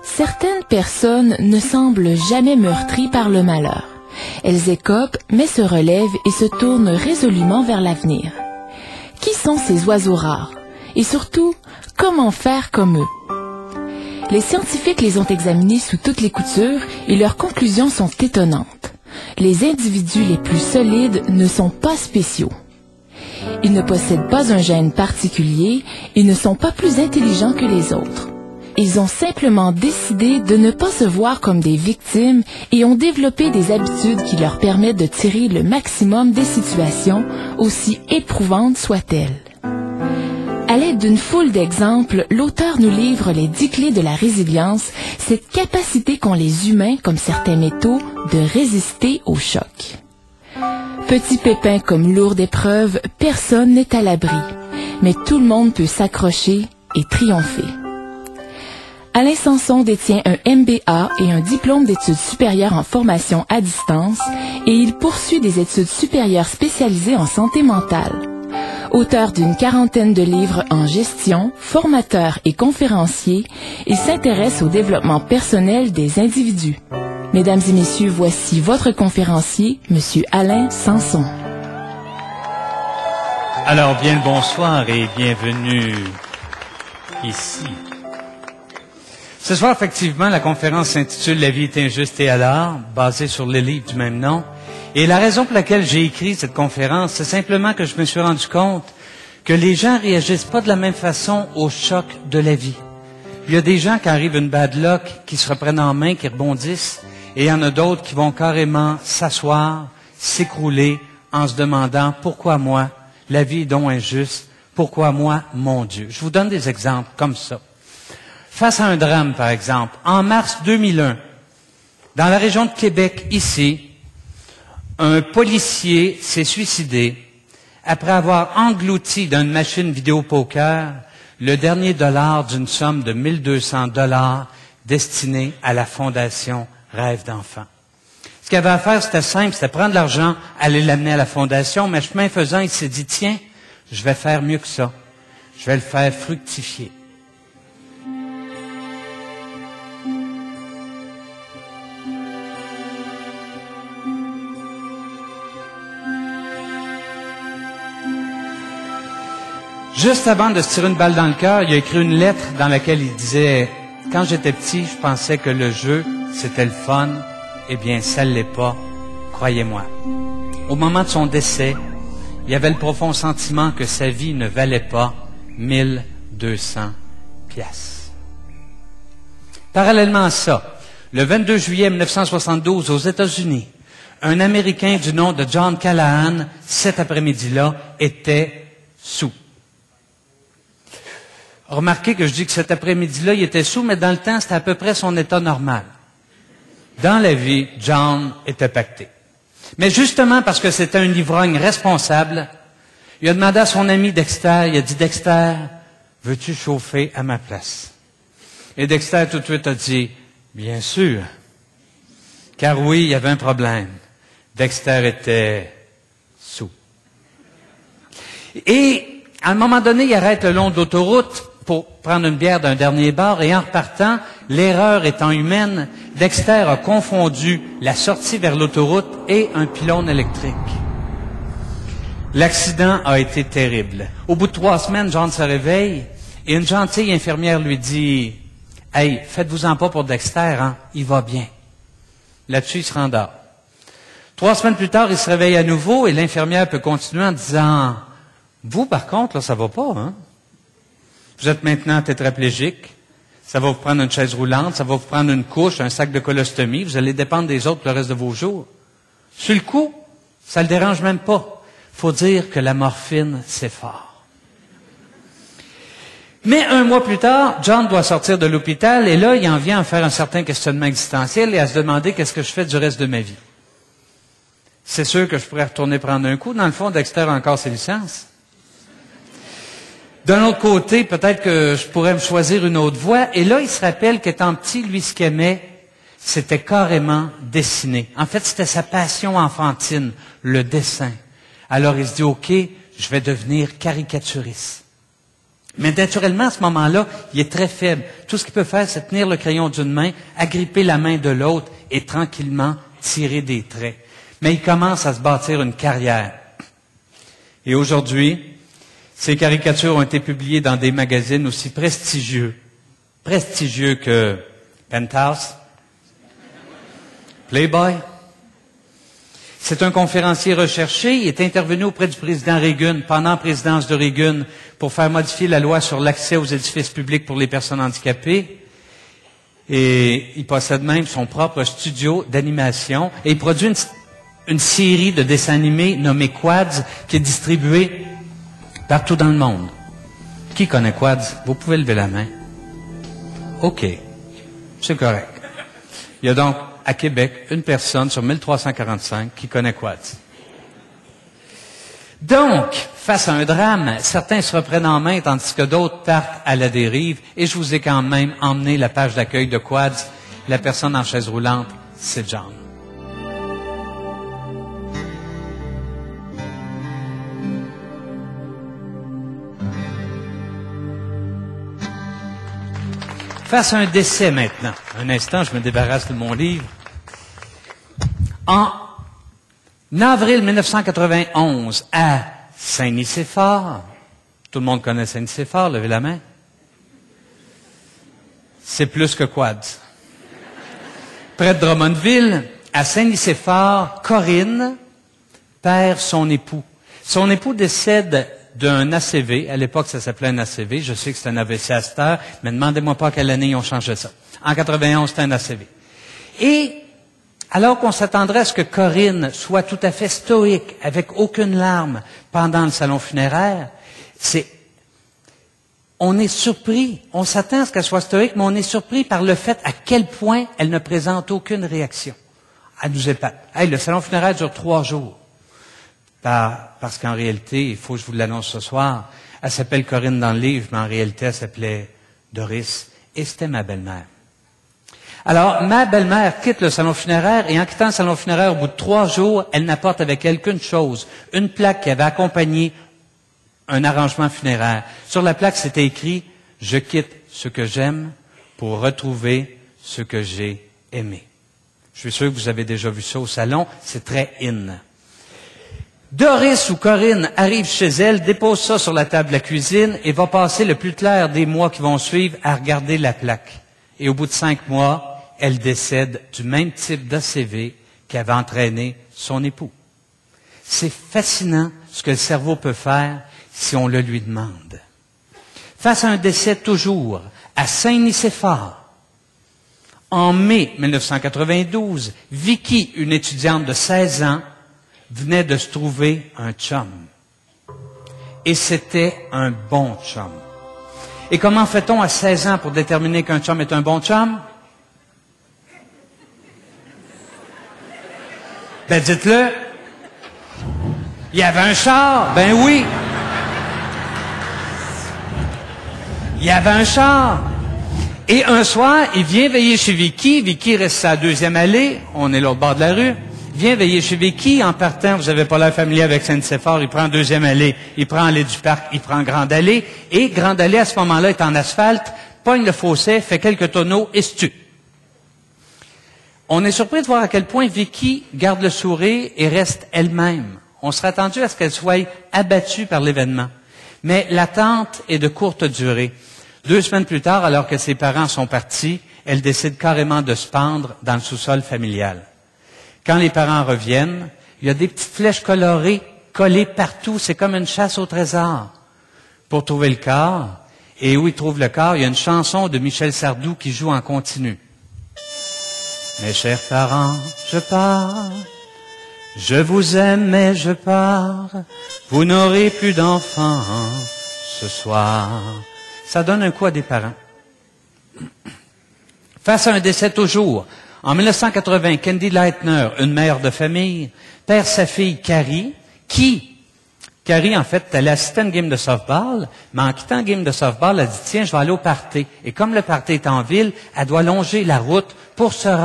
Certaines personnes ne semblent jamais meurtries par le malheur. Elles écopent, mais se relèvent et se tournent résolument vers l'avenir. Qui sont ces oiseaux rares? Et surtout, comment faire comme eux? Les scientifiques les ont examinés sous toutes les coutures et leurs conclusions sont étonnantes. Les individus les plus solides ne sont pas spéciaux. Ils ne possèdent pas un gène particulier et ne sont pas plus intelligents que les autres. Ils ont simplement décidé de ne pas se voir comme des victimes et ont développé des habitudes qui leur permettent de tirer le maximum des situations, aussi éprouvantes soient-elles. À l'aide d'une foule d'exemples, l'auteur nous livre les 10 clés de la résilience, cette capacité qu'ont les humains, comme certains métaux, de résister au choc. Petit pépin comme lourde épreuve, personne n'est à l'abri, mais tout le monde peut s'accrocher et triompher. Alain Sanson détient un MBA et un diplôme d'études supérieures en formation à distance et il poursuit des études supérieures spécialisées en santé mentale. Auteur d'une 40aine de livres en gestion, formateur et conférencier, il s'intéresse au développement personnel des individus. Mesdames et messieurs, voici votre conférencier, Monsieur Alain Sanson. Alors, bien le bonsoir et bienvenue ici. Ce soir, effectivement, la conférence s'intitule « La vie est injuste et à l'art », basée sur le livre du même nom. Et la raison pour laquelle j'ai écrit cette conférence, c'est simplement que je me suis rendu compte que les gens réagissent pas de la même façon au choc de la vie. Il y a des gens qui arrivent une bad luck, qui se reprennent en main, qui rebondissent, et il y en a d'autres qui vont carrément s'asseoir, s'écrouler, en se demandant « Pourquoi moi? La vie est donc injuste. Pourquoi moi, mon Dieu? » Je vous donne des exemples comme ça. Face à un drame, par exemple, en mars 2001, dans la région de Québec, ici, un policier s'est suicidé après avoir englouti dans une machine vidéo poker le dernier dollar d'une somme de 1200 $ destinée à la Fondation Rêve d'enfant. Ce qu'il avait à faire, c'était simple, c'était prendre l'argent, aller l'amener à la Fondation, mais chemin faisant, il s'est dit, tiens, je vais faire mieux que ça. Je vais le faire fructifier. Juste avant de se tirer une balle dans le cœur, il a écrit une lettre dans laquelle il disait « Quand j'étais petit, je pensais que le jeu, c'était le fun. Eh bien, ça ne l'est pas, croyez-moi. » Au moment de son décès, il avait le profond sentiment que sa vie ne valait pas 1200 piastres. Parallèlement à ça, le 22 juillet 1972, aux États-Unis, un Américain du nom de John Callahan, cet après-midi-là, était sous. Remarquez que je dis que cet après-midi-là, il était sous, mais dans le temps, c'était à peu près son état normal. Dans la vie, John était pacté. Mais justement, parce que c'était un ivrogne responsable, il a demandé à son ami Dexter, il a dit, « Dexter, veux-tu chauffer à ma place? » Et Dexter tout de suite a dit, « Bien sûr. » Car oui, il y avait un problème. Dexter était sous. Et à un moment donné, il arrête le long de l'autoroute pour prendre une bière d'un dernier bar et en repartant, l'erreur étant humaine, Dexter a confondu la sortie vers l'autoroute et un pylône électrique. L'accident a été terrible. Au bout de 3 semaines, John se réveille et une gentille infirmière lui dit « Hey, faites-vous-en pas pour Dexter, hein? Il va bien. » Là-dessus, il se rendort. 3 semaines plus tard, il se réveille à nouveau et l'infirmière peut continuer en disant « Vous, par contre, là, ça va pas, hein? Vous êtes maintenant tétraplégique, ça va vous prendre une chaise roulante, ça va vous prendre une couche, un sac de colostomie, vous allez dépendre des autres le reste de vos jours. » Sur le coup, ça le dérange même pas. Faut dire que la morphine, c'est fort. Mais 1 mois plus tard, John doit sortir de l'hôpital et là, il en vient à faire un certain questionnement existentiel et à se demander qu'est-ce que je fais du reste de ma vie. C'est sûr que je pourrais retourner prendre un coup. Dans le fond, Dexter a encore ses licences. D'un autre côté, peut-être que je pourrais me choisir une autre voie. Et là, il se rappelle qu'étant petit, lui, ce qu'il aimait, c'était carrément dessiner. En fait, c'était sa passion enfantine, le dessin. Alors il se dit, OK, je vais devenir caricaturiste. Mais naturellement, à ce moment-là, il est très faible. Tout ce qu'il peut faire, c'est tenir le crayon d'une main, agripper la main de l'autre et tranquillement tirer des traits. Mais il commence à se bâtir une carrière. Et aujourd'hui, ces caricatures ont été publiées dans des magazines aussi prestigieux que Penthouse, Playboy. C'est un conférencier recherché. Il est intervenu auprès du président Reagan, pendant la présidence de Reagan, pour faire modifier la loi sur l'accès aux édifices publics pour les personnes handicapées. Et il possède même son propre studio d'animation. Et il produit une série de dessins animés nommés Quads, qui est distribuée partout dans le monde. Qui connaît Quads? Vous pouvez lever la main. OK. C'est correct. Il y a donc, à Québec, une personne sur 1345 qui connaît Quads. Donc, face à un drame, certains se reprennent en main tandis que d'autres partent à la dérive. Et je vous ai quand même emmené la page d'accueil de Quads. La personne en chaise roulante, c'est John. Face à un décès maintenant. Un instant, je me débarrasse de mon livre. En avril 1991, à Saint-Nicéphore, tout le monde connaît Saint-Nicéphore, levez la main. C'est plus que Quads. Près de Drummondville, à Saint-Nicéphore, Corinne perd son époux. Son époux décède d'un ACV. À l'époque, ça s'appelait un ACV. Je sais que c'est un AVC à cette heure, mais demandez-moi pas à quelle année ils ont changé ça. En 91, c'était un ACV. Et alors qu'on s'attendrait à ce que Corinne soit tout à fait stoïque, avec aucune larme pendant le salon funéraire, on est surpris. On s'attend à ce qu'elle soit stoïque, mais on est surpris par le fait à quel point elle ne présente aucune réaction. Elle nous épate. Hey, le salon funéraire dure 3 jours. Parce qu'en réalité, il faut que je vous l'annonce ce soir, elle s'appelle Corinne dans le livre, mais en réalité, elle s'appelait Doris, et c'était ma belle-mère. Alors, ma belle-mère quitte le salon funéraire, et en quittant le salon funéraire, au bout de 3 jours, elle n'apporte avec elle qu'une chose, une plaque qui avait accompagné un arrangement funéraire. Sur la plaque, c'était écrit « Je quitte ce que j'aime pour retrouver ce que j'ai aimé ». Je suis sûr que vous avez déjà vu ça au salon, c'est très in. Doris ou Corinne arrive chez elle, dépose ça sur la table de la cuisine et va passer le plus clair des mois qui vont suivre à regarder la plaque. Et au bout de 5 mois, elle décède du même type d'ACV qui avait entraîné son époux. C'est fascinant ce que le cerveau peut faire si on le lui demande. Face à un décès toujours, à Saint-Nicéphore, en mai 1992, Vicky, une étudiante de 16 ans, venait de se trouver un chum. Et c'était un bon chum. Et comment fait-on à 16 ans pour déterminer qu'un chum est un bon chum? Ben dites-le. Il y avait un char. Ben oui. Il y avait un char. Et un soir, il vient veiller chez Vicky. Vicky reste à la 2e allée. On est l'autre bord de la rue. Vient veiller chez Vicky. En partant, vous n'avez pas l'air familier avec Saint-Nicéphore, il prend 2e allée, il prend allée du parc, il prend Grande Allée. Et Grande Allée, à ce moment-là, est en asphalte, pogne le fossé, fait quelques tonneaux et se tue. On est surpris de voir à quel point Vicky garde le sourire et reste elle-même. On serait attendu à ce qu'elle soit abattue par l'événement. Mais l'attente est de courte durée. 2 semaines plus tard, alors que ses parents sont partis, elle décide carrément de se pendre dans le sous-sol familial. Quand les parents reviennent, il y a des petites flèches colorées collées partout. C'est comme une chasse au trésor pour trouver le corps. Et où ils trouvent le corps, il y a une chanson de Michel Sardou qui joue en continu. Mes chers parents, je pars. Je vous aime, mais je pars. Vous n'aurez plus d'enfants ce soir. Ça donne un coup à des parents. Face à un décès toujours, en 1980, Candy Lightner, une mère de famille, perd sa fille Carrie, Carrie, en fait, elle assistait à une game de softball, mais en quittant une game de softball, elle dit, tiens, je vais aller au party. Et comme le party est en ville, elle doit longer la route pour se rendre